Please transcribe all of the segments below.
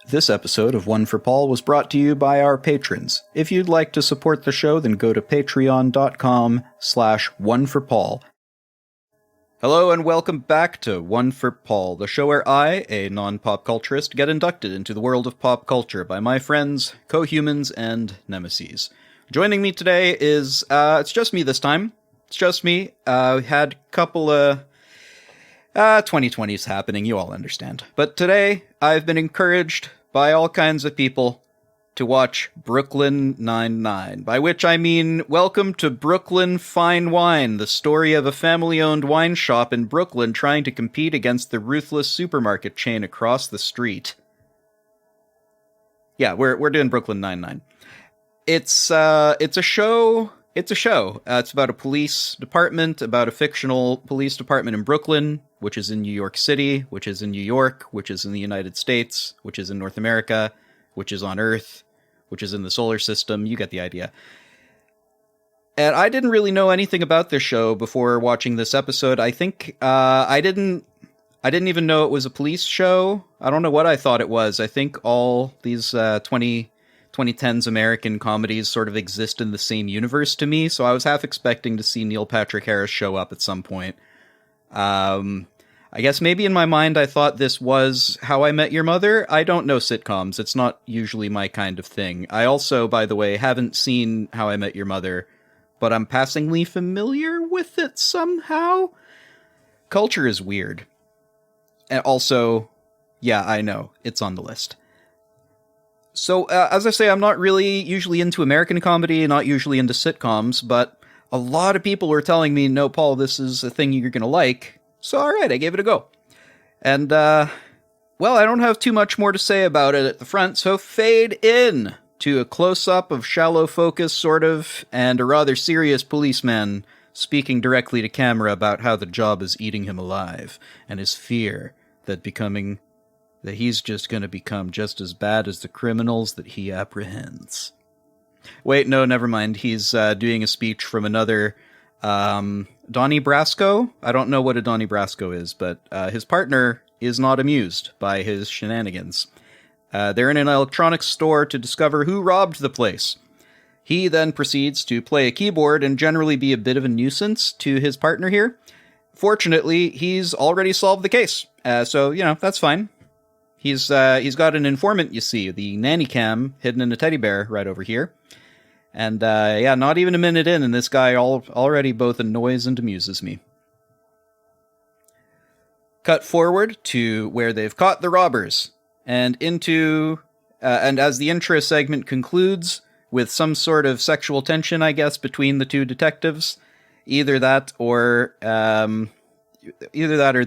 This episode of One for Paul was brought to you by our patrons. If you'd like to support the show, then go to patreon.com/oneforpaul. Hello and welcome back to One for Paul, the show where I, a non-pop culturist, get inducted into the world of pop culture by my friends, co-humans, and nemeses. Joining me today is, it's just me this time. It's just me. We had a couple of 2020s happening, you all understand. But today, I've been encouraged by all kinds of people to watch Brooklyn Nine-Nine, by which I mean, welcome to Brooklyn Fine Wine, the story of a family-owned wine shop in Brooklyn trying to compete against the ruthless supermarket chain across the street. Yeah, we're doing Brooklyn Nine-Nine. It's a show. It's about a police department, about a fictional police department in Brooklyn, which is in New York City, which is in New York, which is in the United States, which is in North America, which is on Earth, which is in the solar system. You get the idea. And I didn't really know anything about this show before watching this episode. I think I didn't even know it was a police show. I don't know what I thought it was. I think all these 2010s American comedies sort of exist in the same universe to me, so I was half expecting to see Neil Patrick Harris show up at some point. I guess maybe in my mind I thought this was How I Met Your Mother. I don't know sitcoms. It's not usually my kind of thing. I also, by the way, haven't seen How I Met Your Mother, but I'm passingly familiar with it somehow. Culture is weird. And also, yeah, I know, it's on the list. So, as I say, I'm not really usually into American comedy, not usually into sitcoms, but a lot of people were telling me, no, Paul, this is a thing you're going to like. So, alright, I gave it a go. And, well, I don't have too much more to say about it at the front, so fade in to a close-up of shallow focus, sort of, and a rather serious policeman speaking directly to camera about how the job is eating him alive, and his fear that he's just going to become just as bad as the criminals that he apprehends. Wait, no, never mind. He's doing a speech from another Donnie Brasco. I don't know what a Donnie Brasco is, but his partner is not amused by his shenanigans. They're in an electronics store to discover who robbed the place. He then proceeds to play a keyboard and generally be a bit of a nuisance to his partner here. Fortunately, he's already solved the case, so, that's fine. He's got an informant, you see, the nanny cam hidden in a teddy bear right over here. And, not even a minute in, and this guy already both annoys and amuses me. Cut forward to where they've caught the robbers, and as the intro segment concludes, with some sort of sexual tension, I guess, between the two detectives, either that or the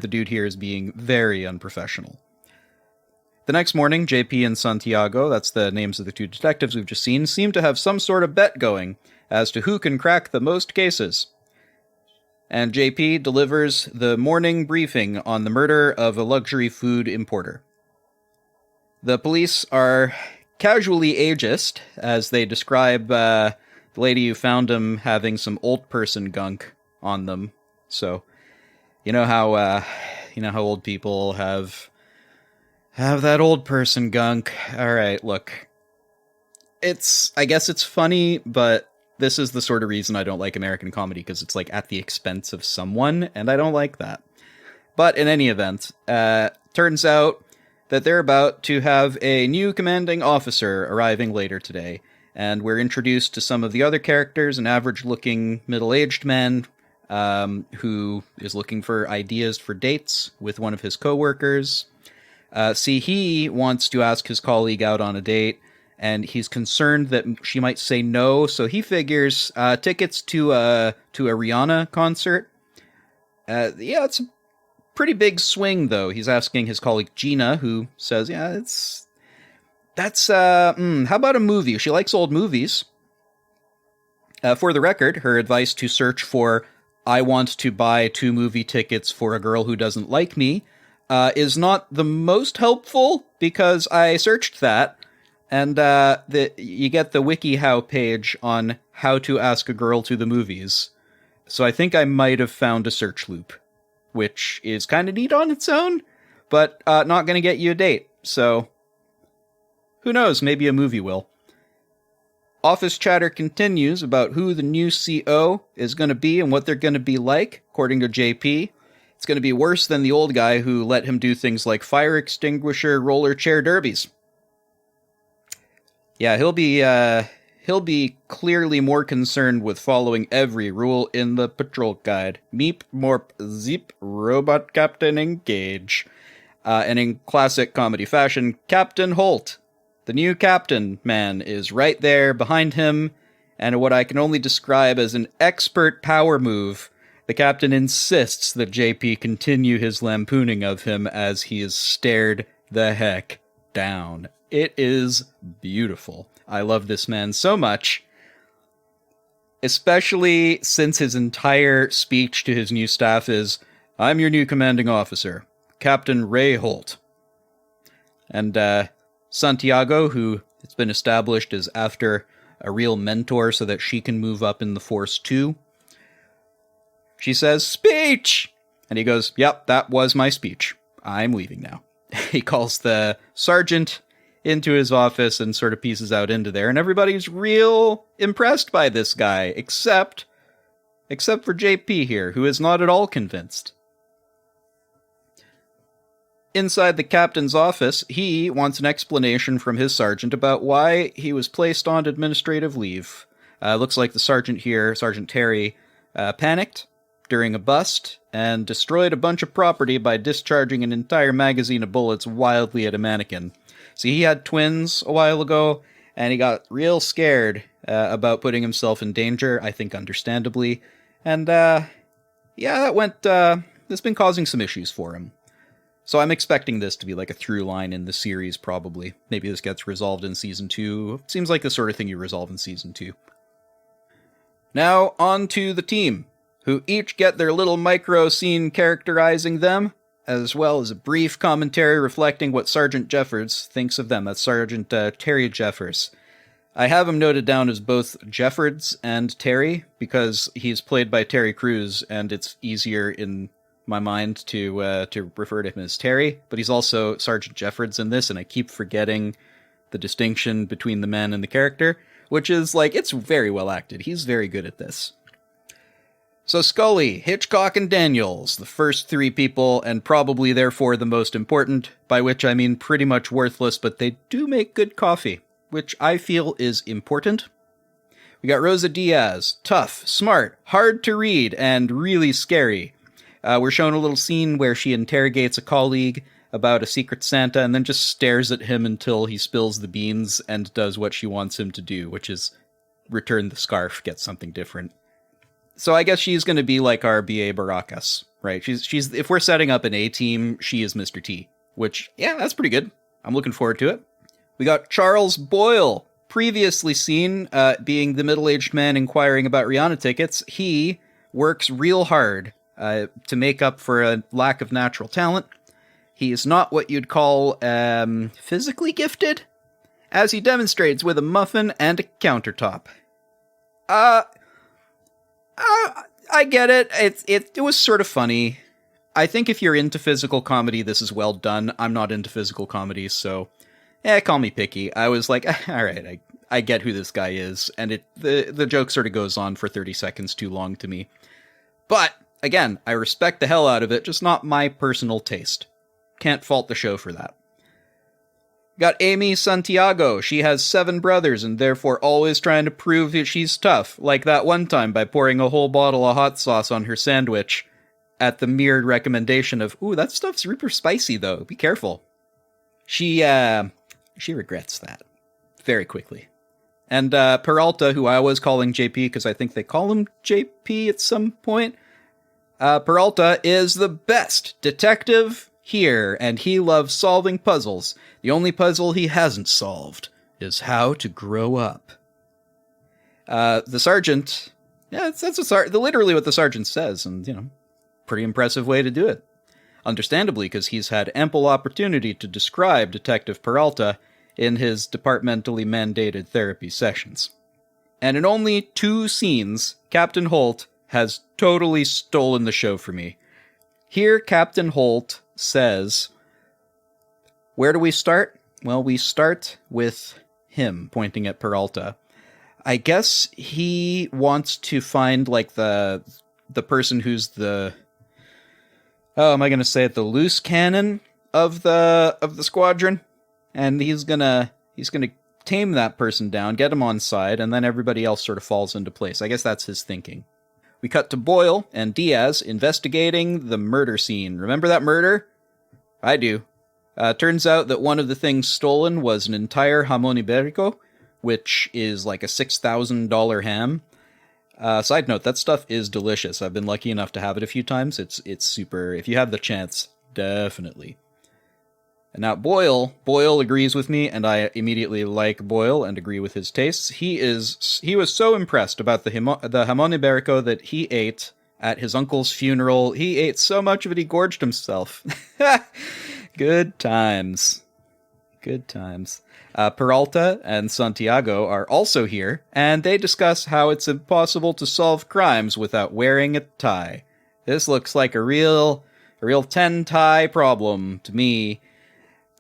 dude here is being very unprofessional. The next morning, JP and Santiago, that's the names of the two detectives we've just seen, seem to have some sort of bet going as to who can crack the most cases. And JP delivers the morning briefing on the murder of a luxury food importer. The police are casually ageist, as they describe the lady who found him having some old person gunk on them. So, you know how old people have that old person gunk. Alright, look. I guess it's funny, but this is the sort of reason I don't like American comedy, because it's like at the expense of someone, and I don't like that. But in any event, turns out that they're about to have a new commanding officer arriving later today, and we're introduced to some of the other characters, an average-looking middle-aged man who is looking for ideas for dates with one of his co-workers. He wants to ask his colleague out on a date, and he's concerned that she might say no, so he figures tickets to a Rihanna concert. It's a pretty big swing, though. He's asking his colleague Gina, who says, how about a movie? She likes old movies. For the record, her advice to search for, I want to buy 2 movie tickets for a girl who doesn't like me, is not the most helpful, because I searched that, and you get the WikiHow page on how to ask a girl to the movies. So I think I might have found a search loop, which is kind of neat on its own, but not going to get you a date. So Who knows, maybe a movie will. Office chatter continues about who the new CO is going to be and what they're going to be like, according to JP. It's going to be worse than the old guy who let him do things like fire extinguisher roller chair derbies. Yeah, he'll be clearly more concerned with following every rule in the patrol guide. Meep, morp, zip, robot captain engage. And in classic comedy fashion, Captain Holt, the new captain man, is right there behind him, and what I can only describe as an expert power move, the captain insists that JP continue his lampooning of him as he is stared the heck down. It is beautiful. I love this man so much, especially since his entire speech to his new staff is, "I'm your new commanding officer, Captain Ray Holt." And Santiago, who it's been established is after a real mentor so that she can move up in the Force too, she says, "Speech!" And he goes, "Yep, that was my speech. I'm leaving now." He calls the sergeant into his office and sort of pieces out into there, and everybody's real impressed by this guy, except for JP here, who is not at all convinced. Inside the captain's office, he wants an explanation from his sergeant about why he was placed on administrative leave. Looks like the sergeant here, Sergeant Terry, panicked during a bust and destroyed a bunch of property by discharging an entire magazine of bullets wildly at a mannequin. See, he had twins a while ago, and he got real scared about putting himself in danger, I think understandably. And, it's been causing some issues for him. So I'm expecting this to be like a through line in the series, probably. Maybe this gets resolved in Season 2. Seems like the sort of thing you resolve in Season 2. Now, on to the team, who each get their little micro scene characterizing them, as well as a brief commentary reflecting what Sergeant Jeffers thinks of them. That's Sergeant Terry Jeffers. I have him noted down as both Jeffords and Terry, because he's played by Terry Crews, and it's easier in my mind to refer to him as Terry, but he's also Sergeant Jeffords in this, and I keep forgetting the distinction between the man and the character, which is, like, it's very well acted. He's very good at this. So Scully, Hitchcock, and Daniels, the first three people, and probably therefore the most important, by which I mean pretty much worthless, but they do make good coffee, which I feel is important. We got Rosa Diaz, tough, smart, hard to read, and really scary. We're shown a little scene where she interrogates a colleague about a Secret Santa and then just stares at him until he spills the beans and does what she wants him to do, which is return the scarf, get something different. So I guess she's going to be like our B.A. Baracus, right? She's if we're setting up an A-team, she is Mr. T, which, yeah, that's pretty good. I'm looking forward to it. We got Charles Boyle, previously seen being the middle-aged man inquiring about Rihanna tickets. He works real hard to make up for a lack of natural talent. He is not what you'd call physically gifted, as he demonstrates with a muffin and a countertop. I get it. It was sort of funny. I think if you're into physical comedy, this is well done. I'm not into physical comedy, so call me picky. I was like, all right, I get who this guy is, and the joke sort of goes on for 30 seconds too long to me. But again, I respect the hell out of it, just not my personal taste. Can't fault the show for that. Got Amy Santiago. She has 7 brothers and therefore always trying to prove that she's tough, like that one time by pouring a whole bottle of hot sauce on her sandwich at the mere recommendation of, ooh, that stuff's super spicy though, be careful. She regrets that very quickly. And Peralta, who I was calling JP because I think they call him JP at some point, Peralta is the best detective here, and he loves solving puzzles. The only puzzle he hasn't solved is how to grow up. The sergeant, that's literally what the sergeant says, and, pretty impressive way to do it. Understandably, because he's had ample opportunity to describe Detective Peralta in his departmentally mandated therapy sessions. And in only 2 scenes, Captain Holt has totally stolen the show for me. Here, Captain Holt says, where do we start? Well, we start with him pointing at Peralta. I guess he wants to find, like, the person who's the... Oh, am I going to say it? The loose cannon of the squadron? And he's gonna tame that person down, get him on side, and then everybody else sort of falls into place. I guess that's his thinking. We cut to Boyle and Diaz investigating the murder scene. Remember that murder? I do. Turns out that one of the things stolen was an entire jamon iberico, which is like a $6,000 ham. Side note, that stuff is delicious. I've been lucky enough to have it a few times. It's super. If you have the chance, definitely. And now Boyle agrees with me, and I immediately like Boyle and agree with his tastes. He was so impressed about the jamon iberico that he ate at his uncle's funeral. He ate so much of it he gorged himself. Good times. Good times. Peralta and Santiago are also here, and they discuss how it's impossible to solve crimes without wearing a tie. This looks like a real 10-tie problem to me.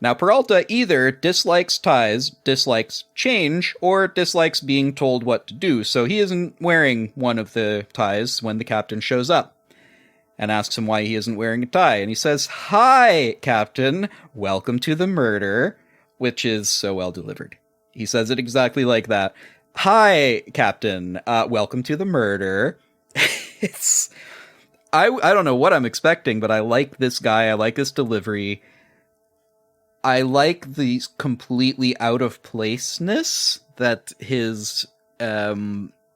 Now, Peralta either dislikes ties, dislikes change, or dislikes being told what to do, so he isn't wearing one of the ties when the captain shows up and asks him why he isn't wearing a tie. And he says, "Hi, Captain, welcome to the murder," which is so well delivered. He says it exactly like that. "Hi, Captain, welcome to the murder." I don't know what I'm expecting, but I like this guy. I like his delivery. I like the completely out of placeness that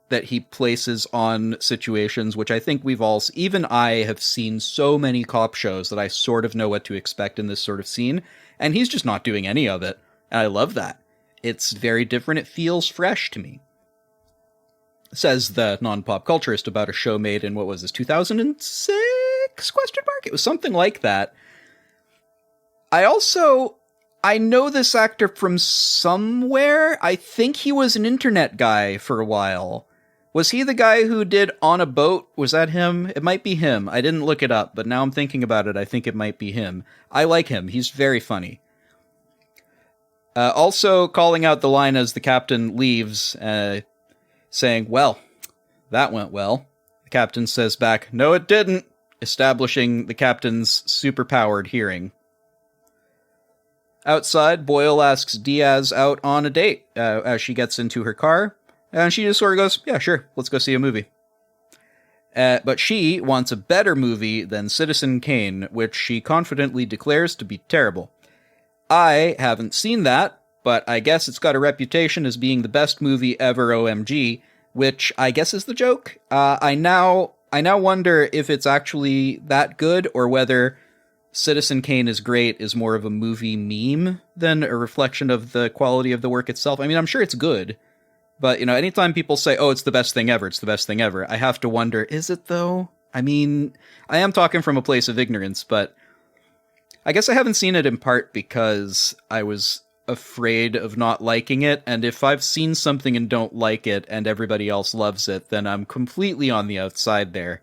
that he places on situations, which I think we've all, even I have seen so many cop shows that I sort of know what to expect in this sort of scene, and he's just not doing any of it. And I love that. It's very different. It feels fresh to me. Says the non-pop culturist about a show made in, what was this, 2006? ? It was something like that. I know this actor from somewhere. I think he was an internet guy for a while. Was he the guy who did On a Boat? Was that him? It might be him. I didn't look it up, but now I'm thinking about it, I think it might be him. I like him. He's very funny. Also calling out the line as the captain leaves, saying, "Well, that went well." The captain says back, "No, it didn't," establishing the captain's superpowered hearing. Outside, Boyle asks Diaz out on a date as she gets into her car, and she just sort of goes, "Yeah, sure, let's go see a movie." But she wants a better movie than Citizen Kane, which she confidently declares to be terrible. I haven't seen that, but I guess it's got a reputation as being the best movie ever, OMG, which I guess is the joke. I now wonder if it's actually that good, or whether Citizen Kane is great is more of a movie meme than a reflection of the quality of the work itself. I mean, I'm sure it's good, but, anytime people say, "Oh, it's the best thing ever, it's the best thing ever," I have to wonder, is it though? I mean, I am talking from a place of ignorance, but I guess I haven't seen it in part because I was afraid of not liking it, and if I've seen something and don't like it and everybody else loves it, then I'm completely on the outside there,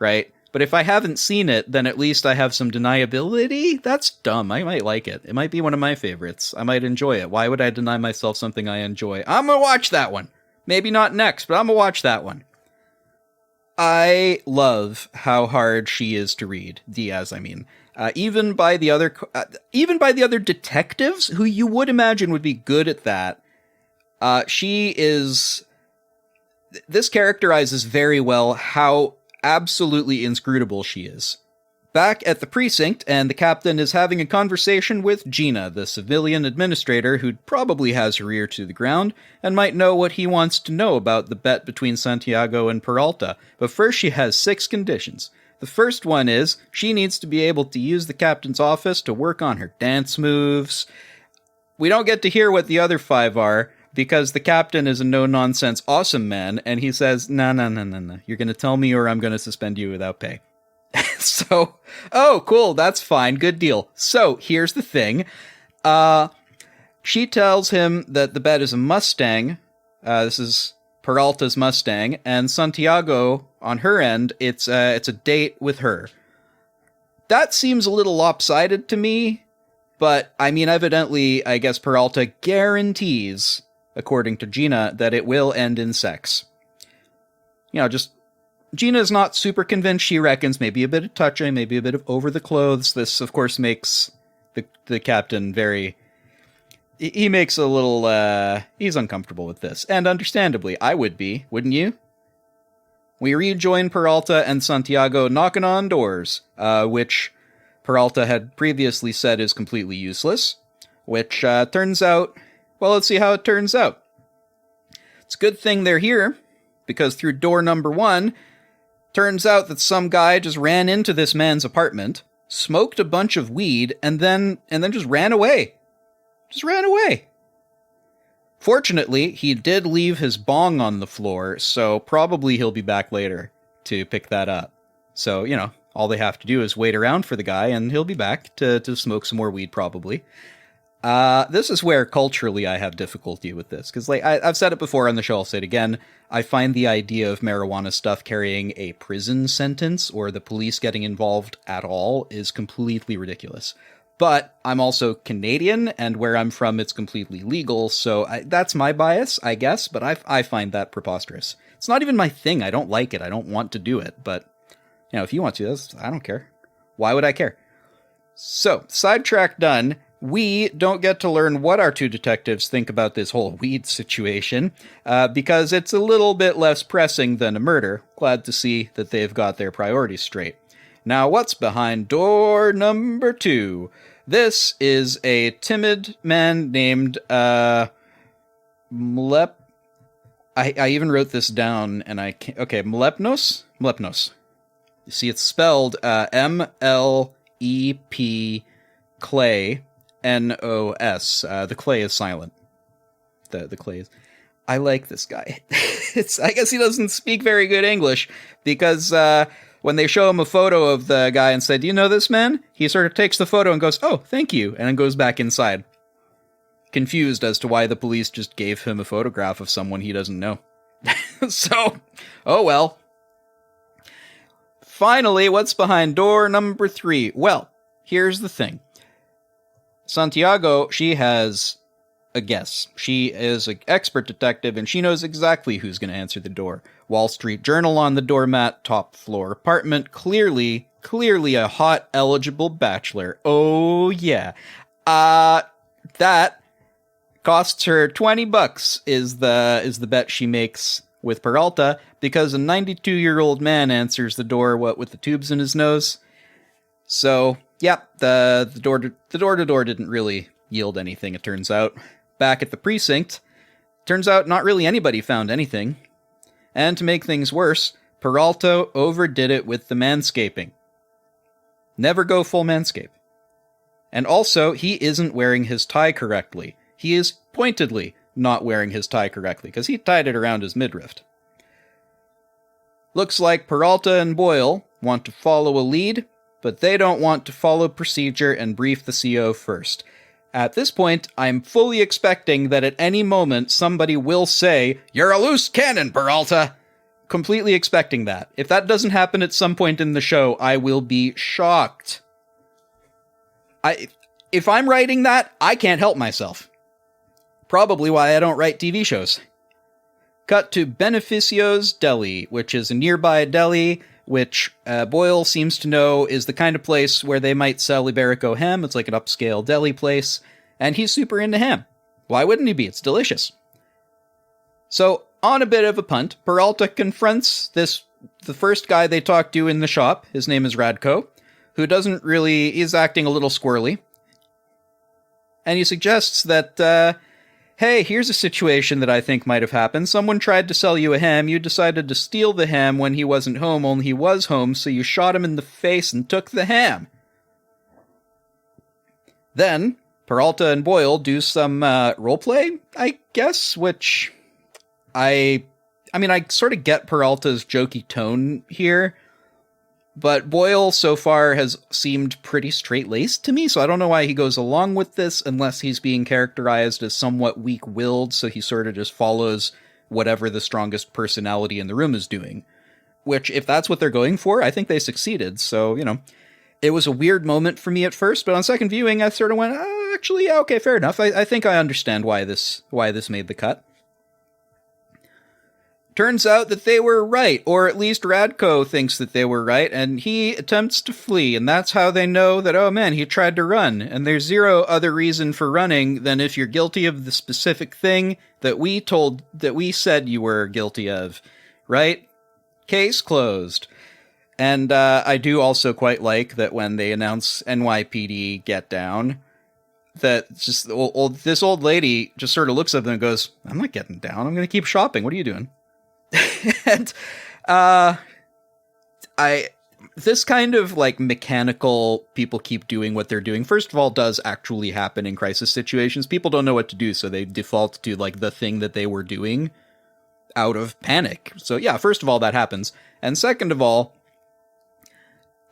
right? But if I haven't seen it, then at least I have some deniability. That's dumb. I might like it. It might be one of my favorites. I might enjoy it. Why would I deny myself something I enjoy? I'm gonna watch that one. Maybe not next, but I'm gonna watch that one. I love how hard she is to read. Diaz, I mean. Even by the other detectives, who you would imagine would be good at that, this characterizes very well how absolutely inscrutable she is. Back at the precinct, and the captain is having a conversation with Gina, the civilian administrator who probably has her ear to the ground, and might know what he wants to know about the bet between Santiago and Peralta. But first she has 6 conditions. The first one is, she needs to be able to use the captain's office to work on her dance moves. We don't get to hear what the other 5 are, because the captain is a no-nonsense awesome man, and he says, no, you're going to tell me or I'm going to suspend you without pay. So, oh, cool, that's fine, good deal. So, here's the thing. She tells him that the bet is a Mustang. This is Peralta's Mustang, and Santiago, on her end, it's a date with her. That seems a little lopsided to me. But, I mean, evidently, I guess Peralta guarantees, according to Gina, that it will end in sex. Just Gina's not super convinced. She reckons maybe a bit of touching, maybe a bit of over the clothes. This, of course, makes the captain very... He makes a little, he's uncomfortable with this. And understandably, I would be, wouldn't you? We rejoin Peralta and Santiago knocking on doors, which Peralta had previously said is completely useless, which turns out, well, let's see how it turns out. It's a good thing they're here, because through door number 1, turns out that some guy just ran into this man's apartment, smoked a bunch of weed, and then just ran away. Just ran away. Fortunately, he did leave his bong on the floor, so probably he'll be back later to pick that up. So, all they have to do is wait around for the guy, and he'll be back to smoke some more weed, probably. This is where culturally I have difficulty with this, because I've said it before on the show, I'll say it again. I find the idea of marijuana stuff carrying a prison sentence or the police getting involved at all is completely ridiculous. But I'm also Canadian, and where I'm from, it's completely legal, so that's my bias, I guess, but I find that preposterous. It's not even my thing. I don't like it. I don't want to do it, but, if you want to, I don't care. Why would I care? So, sidetrack done. We don't get to learn what our two detectives think about this whole weed situation, because it's a little bit less pressing than a murder. Glad to see that they've got their priorities straight. Now, what's behind door number 2? This is a timid man named, I even wrote this down, and I can't... Okay, Mlepnos? Mlepnos. You see, it's spelled, M-L-E-P, Clay, N-O-S. The Clay is silent. The Clay is... I like this guy. I guess he doesn't speak very good English, because, when they show him a photo of the guy and say, "Do you know this man?" He sort of takes the photo and goes, "Oh, thank you," and then goes back inside. Confused as to why the police just gave him a photograph of someone he doesn't know. So, oh well. Finally, what's behind door number 3? Well, here's the thing. Santiago, she has a guess. She is an expert detective, and she knows exactly who's going to answer the door. Wall Street Journal on the doormat, top floor apartment, clearly a hot, eligible bachelor. Oh, yeah. That costs her $20 is the bet she makes with Peralta, because a 92-year-old man answers the door, with the tubes in his nose. So, yep, the door-to-door didn't really yield anything, it turns out. Back at the precinct, turns out not really anybody found anything. And to make things worse, Peralta overdid it with the manscaping. Never go full manscape. And also, he isn't wearing his tie correctly. He is pointedly not wearing his tie correctly, because he tied it around his midriff. Looks like Peralta and Boyle want to follow a lead, but they don't want to follow procedure and brief the CO first. At this point, I'm fully expecting that at any moment somebody will say, "You're a loose cannon, Peralta!" Completely expecting that. If that doesn't happen at some point in the show, I will be shocked. If I'm writing that, I can't help myself. Probably why I don't write TV shows. Cut to Beneficio's Deli, which is a nearby deli, which Boyle seems to know is the kind of place where they might sell Iberico ham. It's like an upscale deli place, and he's super into ham. Why wouldn't he be? It's delicious. So, on a bit of a punt, Peralta confronts the first guy they talk to in the shop. His name is Radko, who is acting a little squirrely. And he suggests that, hey, here's a situation that I think might have happened. Someone tried to sell you a ham, you decided to steal the ham when he wasn't home, only he was home, so you shot him in the face and took the ham. Then, Peralta and Boyle do some roleplay, I guess, which I sort of get Peralta's jokey tone here, but Boyle so far has seemed pretty straight-laced to me, so I don't know why he goes along with this unless he's being characterized as somewhat weak-willed, so he sort of just follows whatever the strongest personality in the room is doing. Which, if that's what they're going for, I think they succeeded, so, It was a weird moment for me at first, but on second viewing, I sort of went, actually, yeah, okay, fair enough. I think I understand why this made the cut. Turns out that they were right, or at least Radko thinks that they were right, and he attempts to flee, and that's how they know that, oh man, he tried to run, and there's zero other reason for running than if you're guilty of the specific thing that we said you were guilty of, right? Case closed. And I do also quite like that when they announce NYPD Get Down, that just this old lady just sort of looks at them and goes, I'm not getting down, I'm going to keep shopping, what are you doing? And this kind of like mechanical people keep doing what they're doing, first of all, does actually happen in crisis situations. People don't know what to do, so they default to like the thing that they were doing out of panic. So yeah, first of all, that happens. And second of all,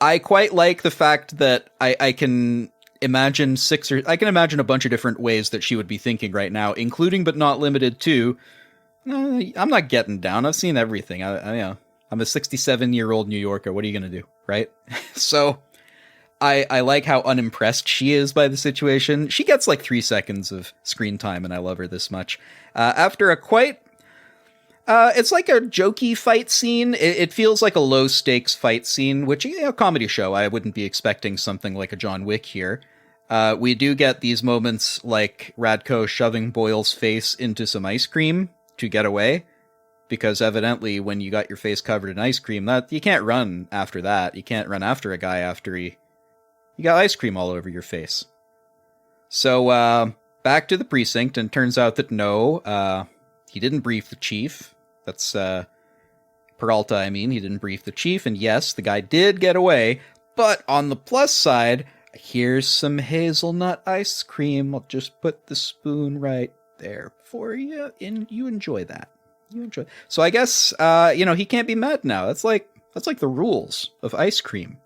I quite like the fact that I can imagine a bunch of different ways that she would be thinking right now, including but not limited to, I'm not getting down. I've seen everything. I'm a 67-year-old New Yorker. What are you going to do, right? So I like how unimpressed she is by the situation. She gets like 3 seconds of screen time, and I love her this much. After a quite... it's like a jokey fight scene. It feels like a low-stakes fight scene, which, a comedy show. I wouldn't be expecting something like a John Wick here. We do get these moments like Radko shoving Boyle's face into some ice cream to get away, because evidently when you got your face covered in ice cream, that you can't run after that. You can't run after a guy after you got ice cream all over your face. So back to the precinct, and turns out that no, he didn't brief the chief. That's Peralta, I mean. He didn't brief the chief, and yes, the guy did get away, but on the plus side, here's some hazelnut ice cream. I'll just put the spoon right there for you, and you enjoy that. So I guess he can't be mad now. That's like the rules of ice cream.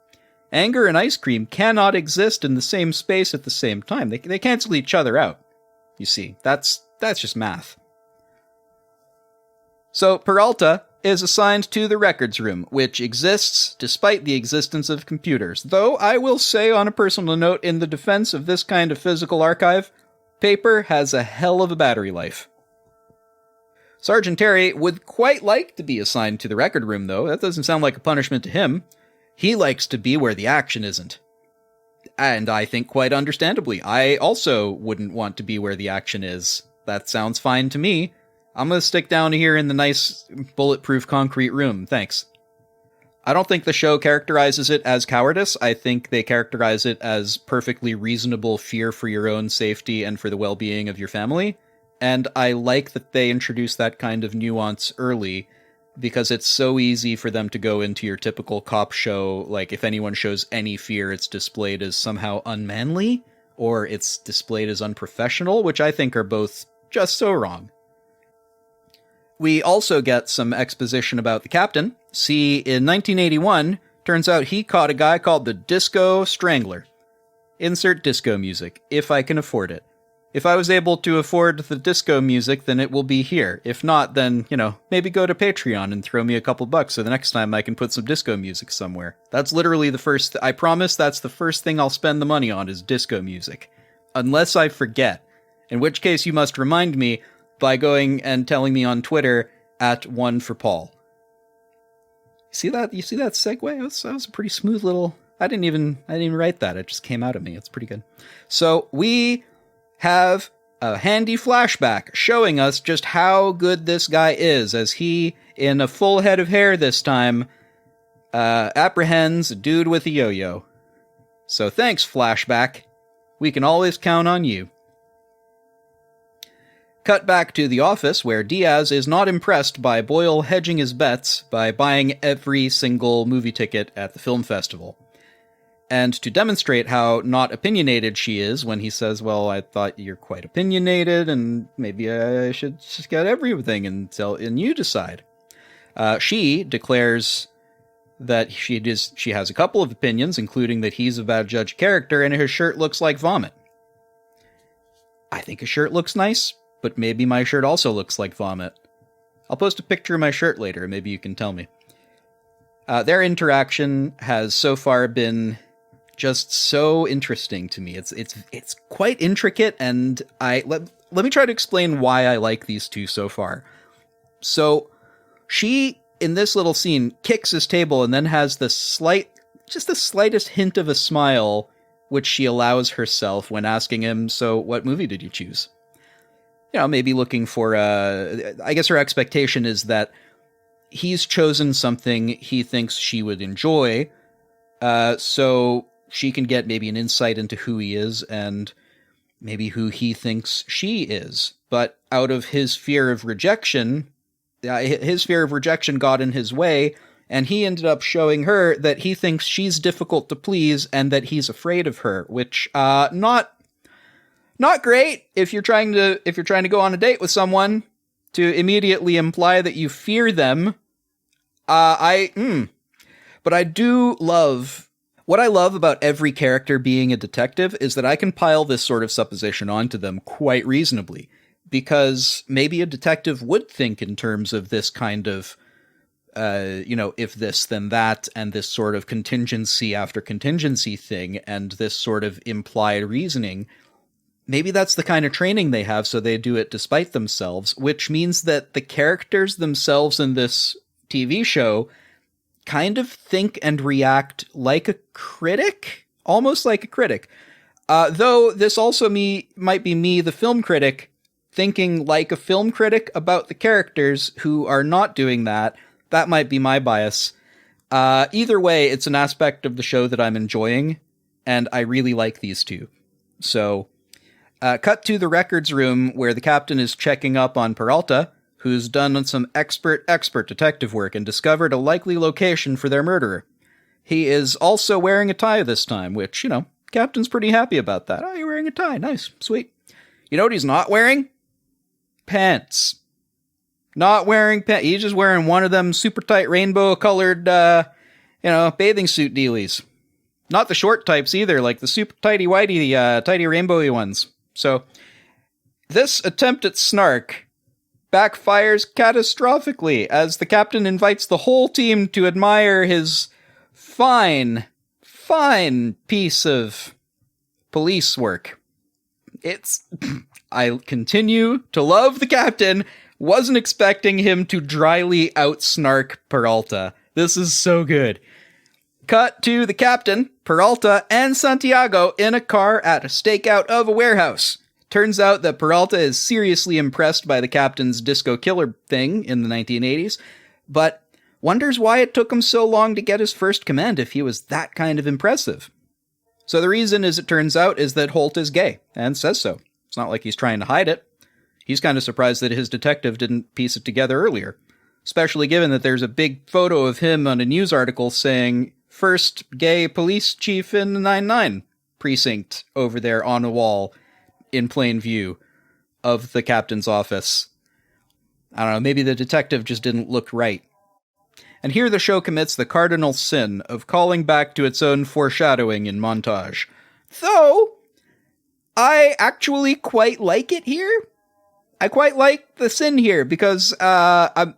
Anger and ice cream cannot exist in the same space at the same time. They cancel each other out. You see, that's just math. So Peralta is assigned to the records room, which exists despite the existence of computers. Though I will say, on a personal note, in the defense of this kind of physical archive, paper has a hell of a battery life. Sergeant Terry would quite like to be assigned to the record room, though. That doesn't sound like a punishment to him. He likes to be where the action isn't. And I think quite understandably, I also wouldn't want to be where the action is. That sounds fine to me. I'm going to stick down here in the nice bulletproof concrete room, thanks. I don't think the show characterizes it as cowardice. I think they characterize it as perfectly reasonable fear for your own safety and for the well-being of your family. And I like that they introduce that kind of nuance early, because it's so easy for them to go into your typical cop show, like if anyone shows any fear, it's displayed as somehow unmanly, or it's displayed as unprofessional, which I think are both just so wrong. We also get some exposition about the captain. See, in 1981, turns out he caught a guy called the Disco Strangler. Insert disco music, if I can afford it. If I was able to afford the disco music, then it will be here. If not, then, maybe go to Patreon and throw me a couple bucks so the next time I can put some disco music somewhere. That's literally the first... I promise that's the first thing I'll spend the money on is disco music. Unless I forget. In which case you must remind me by going and telling me on Twitter @1forpaul. See that? You see that segue? That was a pretty smooth little... I didn't even write that. It just came out of me. It's pretty good. So we have a handy flashback showing us just how good this guy is, as he, in a full head of hair this time, apprehends a dude with a yo-yo. So thanks, flashback. We can always count on you. Cut back to the office, where Diaz is not impressed by Boyle hedging his bets by buying every single movie ticket at the film festival. And to demonstrate how not opinionated she is when he says, well, I thought you're quite opinionated, and maybe I should just get everything and you decide. She declares that she has a couple of opinions, including that he's a bad judge of character and his shirt looks like vomit. I think his shirt looks nice, but maybe my shirt also looks like vomit. I'll post a picture of my shirt later, maybe you can tell me. Their interaction has so far been just so interesting to me. It's quite intricate, and let me try to explain why I like these two so far. So she, in this little scene, kicks his table and then has the slightest hint of a smile, which she allows herself when asking him, so what movie did you choose? Maybe looking for I guess her expectation is that he's chosen something he thinks she would enjoy, so she can get maybe an insight into who he is and maybe who he thinks she is. But out of his fear of rejection got in his way, and he ended up showing her that he thinks she's difficult to please and that he's afraid of her, which not great if you're trying to go on a date with someone, to immediately imply that you fear them. But I do love, what I love about every character being a detective is that I can pile this sort of supposition onto them quite reasonably, because maybe a detective would think in terms of this kind of, if this, then that, and this sort of contingency after contingency thing, and this sort of implied reasoning. Maybe that's the kind of training they have, so they do it despite themselves, which means that the characters themselves in this TV show kind of think and react like a critic, almost like a critic. Though this also might be me, the film critic, thinking like a film critic about the characters who are not doing that. That might be my bias. Either way, it's an aspect of the show that I'm enjoying, and I really like these two. So, cut to the records room where the captain is checking up on Peralta, who's done some expert detective work and discovered a likely location for their murderer. He is also wearing a tie this time, which, Captain's pretty happy about that. Oh, you're wearing a tie. Nice. Sweet. You know what he's not wearing? Pants. Not wearing pants. He's just wearing one of them super tight rainbow-colored, bathing suit dealies. Not the short types either, like the super tighty-whitey, tighty rainbowy ones. So, this attempt at snark backfires catastrophically as the captain invites the whole team to admire his fine piece of police work. I continue to love the captain. Wasn't expecting him to dryly out-snark Peralta. This is so good. Cut to the captain, Peralta, and Santiago in a car at a stakeout of a warehouse. Turns out that Peralta is seriously impressed by the captain's disco killer thing in the 1980s, but wonders why it took him so long to get his first command if he was that kind of impressive. So the reason, as it turns out, is that Holt is gay, and says so. It's not like he's trying to hide it. He's kind of surprised that his detective didn't piece it together earlier, especially given that there's a big photo of him on a news article saying, first gay police chief in the 9-9 precinct over there on a wall in plain view of the captain's office. I don't know, maybe the detective just didn't look right. And here the show commits the cardinal sin of calling back to its own foreshadowing in montage. Though, I actually quite like it here. I quite like the sin here, because what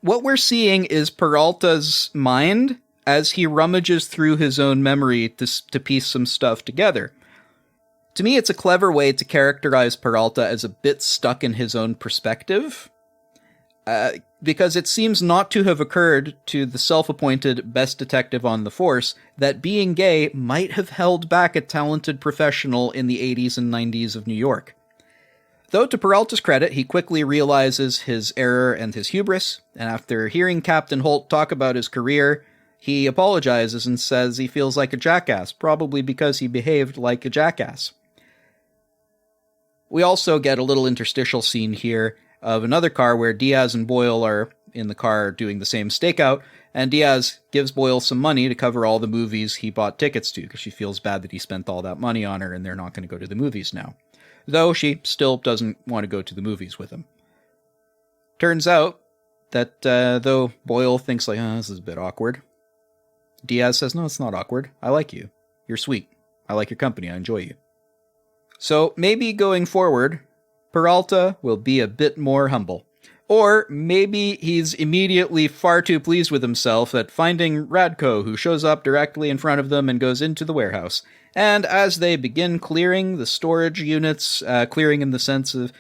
we're seeing is Peralta's mind as he rummages through his own memory to piece some stuff together. To me, it's a clever way to characterize Peralta as a bit stuck in his own perspective, because it seems not to have occurred to the self-appointed best detective on the force that being gay might have held back a talented professional in the 80s and 90s of New York. Though to Peralta's credit, he quickly realizes his error and his hubris, and after hearing Captain Holt talk about his career, he apologizes and says he feels like a jackass, probably because he behaved like a jackass. We also get a little interstitial scene here of another car where Diaz and Boyle are in the car doing the same stakeout, and Diaz gives Boyle some money to cover all the movies he bought tickets to, because she feels bad that he spent all that money on her and they're not going to go to the movies now. Though she still doesn't want to go to the movies with him. Turns out that though Boyle thinks like, oh, this is a bit awkward, Diaz says, no, it's not awkward. I like you. You're sweet. I like your company. I enjoy you. So maybe going forward, Peralta will be a bit more humble. Or maybe he's immediately far too pleased with himself at finding Radko, who shows up directly in front of them and goes into the warehouse. And as they begin clearing the storage units, clearing in the sense of,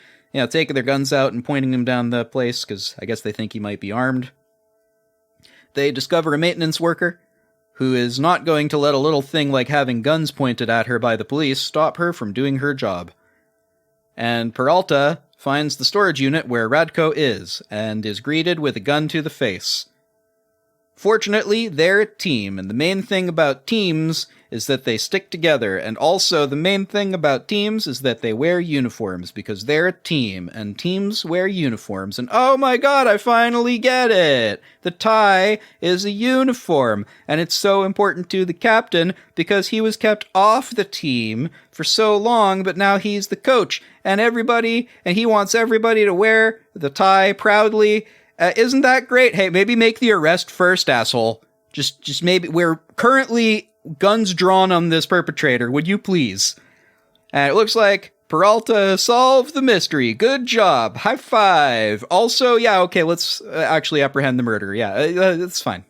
taking their guns out and pointing them down the place, because I guess they think he might be armed, they discover a maintenance worker who is not going to let a little thing like having guns pointed at her by the police stop her from doing her job. And Peralta finds the storage unit where Radko is, and is greeted with a gun to the face. Fortunately, they're a team, and the main thing about teams is that they stick together, and also the main thing about teams is that they wear uniforms, because they're a team, and teams wear uniforms, and oh my god, I finally get it! The tie is a uniform, and it's so important to the captain, because he was kept off the team for so long, but now he's the coach, and he wants everybody to wear the tie proudly. Isn't that great? Hey, maybe make the arrest first, asshole. Just maybe. We're currently guns drawn on this perpetrator. Would you please? And it looks like Peralta solved the mystery. Good job. High five. Also, yeah, okay, let's actually apprehend the murderer. Yeah, that's fine.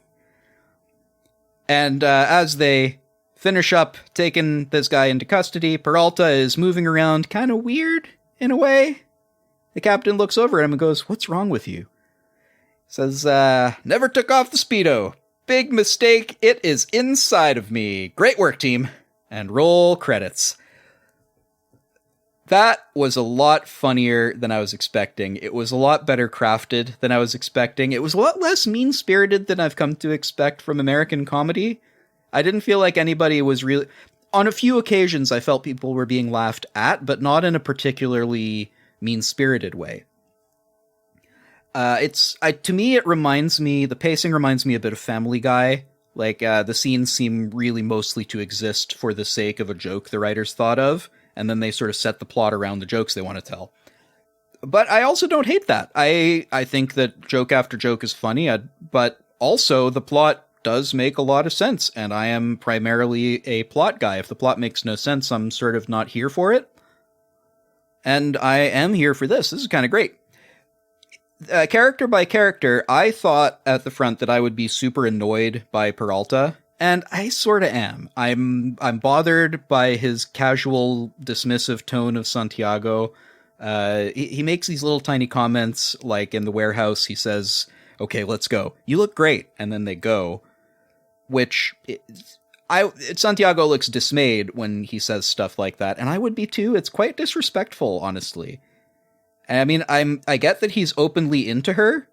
And as they finish up taking this guy into custody, Peralta is moving around kind of weird in a way. The captain looks over at him and goes, "What's wrong with you?" Says, "Never took off the Speedo. Big mistake. It is inside of me. Great work, team." And roll credits. That was a lot funnier than I was expecting. It was a lot better crafted than I was expecting. It was a lot less mean-spirited than I've come to expect from American comedy. I didn't feel like anybody was really... On a few occasions, I felt people were being laughed at, but not in a particularly mean-spirited way. To me, the pacing reminds me a bit of Family Guy. Like, the scenes seem really mostly to exist for the sake of a joke the writers thought of, and then they sort of set the plot around the jokes they want to tell. But I also don't hate that. I think that joke after joke is funny, but also the plot does make a lot of sense, and I am primarily a plot guy. If the plot makes no sense, I'm sort of not here for it. And I am here for this. This is kind of great. Character by character, I thought at the front that I would be super annoyed by Peralta, and I sort of am. I'm bothered by his casual, dismissive tone of Santiago. He makes these little tiny comments, like in the warehouse, he says, "Okay, let's go. You look great," and then they go, which... Santiago looks dismayed when he says stuff like that, and I would be too. It's quite disrespectful, honestly. I mean, I get that he's openly into her,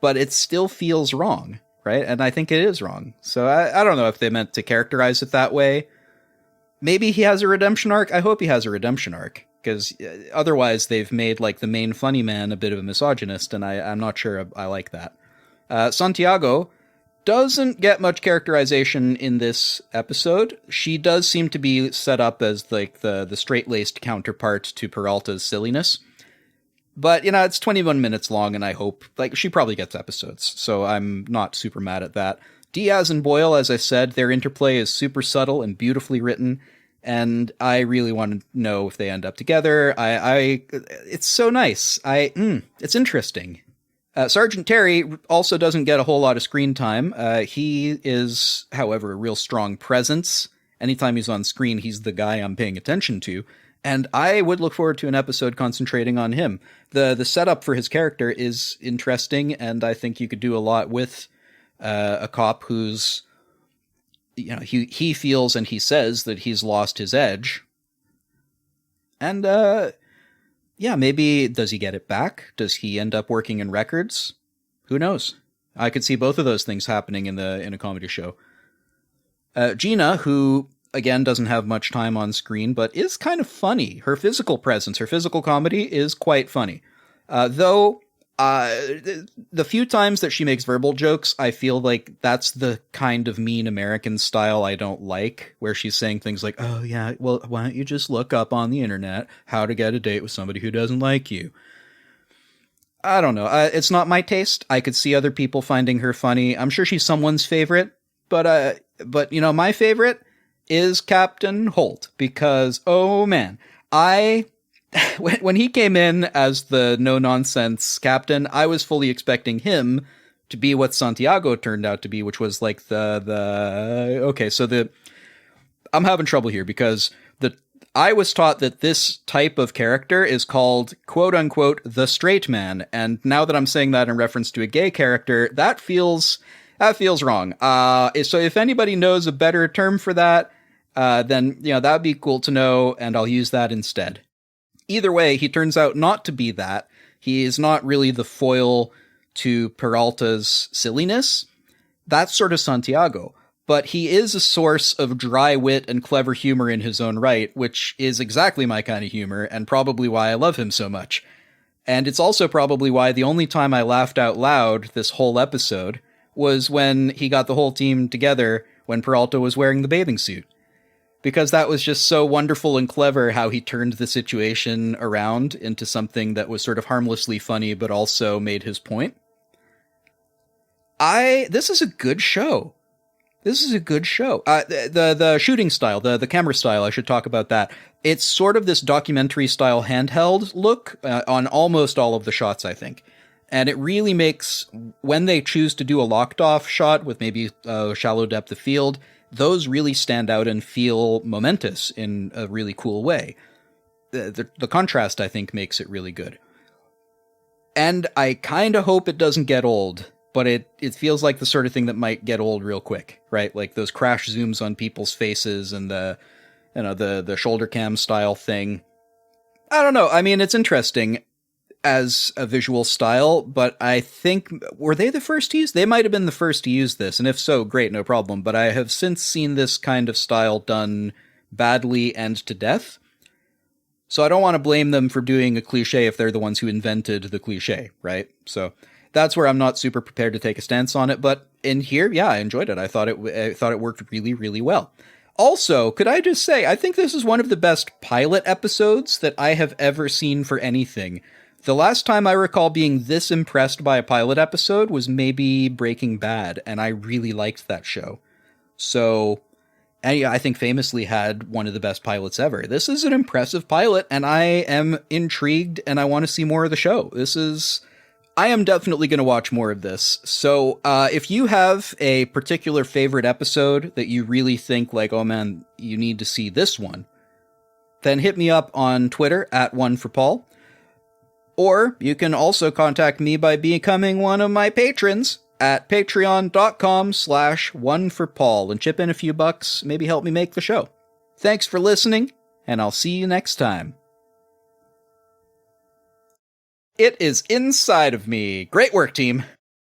but it still feels wrong, right? And I think it is wrong. So I don't know if they meant to characterize it that way. Maybe he has a redemption arc. I hope he has a redemption arc, because otherwise they've made like the main funny man a bit of a misogynist, and I'm not sure I like that. Santiago doesn't get much characterization in this episode. She does seem to be set up as like the straight-laced counterpart to Peralta's silliness. But, it's 21 minutes long, and I hope, she probably gets episodes, so I'm not super mad at that. Diaz and Boyle, as I said, their interplay is super subtle and beautifully written, and I really want to know if they end up together. It's so nice. It's interesting. Sergeant Terry also doesn't get a whole lot of screen time. He is, however, a real strong presence. Anytime he's on screen, he's the guy I'm paying attention to. And I would look forward to an episode concentrating on him. The setup for his character is interesting, and I think you could do a lot with a cop who's, he feels and he says that he's lost his edge. And, maybe does he get it back? Does he end up working in records? Who knows? I could see both of those things happening in a comedy show. Gina, who... again, doesn't have much time on screen, but is kind of funny. Her physical presence, her physical comedy is quite funny. Though, the few times that she makes verbal jokes, I feel like that's the kind of mean American style I don't like, where she's saying things like, "Oh yeah, well, why don't you just look up on the internet how to get a date with somebody who doesn't like you?" I don't know. It's not my taste. I could see other people finding her funny. I'm sure she's someone's favorite, but my favorite is Captain Holt, because, oh man, when he came in as the no-nonsense captain, I was fully expecting him to be what Santiago turned out to be, which was like I'm having trouble here because I was taught that this type of character is called, quote unquote, the straight man. And now that I'm saying that in reference to a gay character, that feels wrong. So if anybody knows a better term for that, then, that'd be cool to know, and I'll use that instead. Either way, he turns out not to be that. He is not really the foil to Peralta's silliness. That's sort of Santiago. But he is a source of dry wit and clever humor in his own right, which is exactly my kind of humor, and probably why I love him so much. And it's also probably why the only time I laughed out loud this whole episode was when he got the whole team together when Peralta was wearing the bathing suit. Because that was just so wonderful and clever how he turned the situation around into something that was sort of harmlessly funny, but also made his point. This is a good show. This is a good show. The shooting style, the camera style, I should talk about that. It's sort of this documentary style handheld look on almost all of the shots, I think. And it really makes, when they choose to do a locked off shot with maybe a shallow depth of field, those really stand out and feel momentous in a really cool way. The contrast, I think, makes it really good. And I kind of hope it doesn't get old, but it feels like the sort of thing that might get old real quick, right? Like those crash zooms on people's faces and the shoulder cam style thing. I don't know. I mean, it's interesting as a visual style, but I think, were they the first to use? They might have been the first to use this, and if so, great, no problem. But I have since seen this kind of style done badly and to death. So I don't want to blame them for doing a cliche if they're the ones who invented the cliche, right? So that's where I'm not super prepared to take a stance on it. But in here, yeah, I enjoyed it. I thought it worked really, really well. Also, could I just say, I think this is one of the best pilot episodes that I have ever seen for anything. The last time I recall being this impressed by a pilot episode was maybe Breaking Bad, and I really liked that show. So, and I think famously had one of the best pilots ever. This is an impressive pilot, and I am intrigued, and I want to see more of the show. I am definitely going to watch more of this. So, if you have a particular favorite episode that you really think like, oh man, you need to see this one, then hit me up on Twitter at @OneForPaul. Or you can also contact me by becoming one of my patrons at patreon.com/oneforpaul and chip in a few bucks, maybe help me make the show. Thanks for listening, and I'll see you next time. It is inside of me. Great work, team.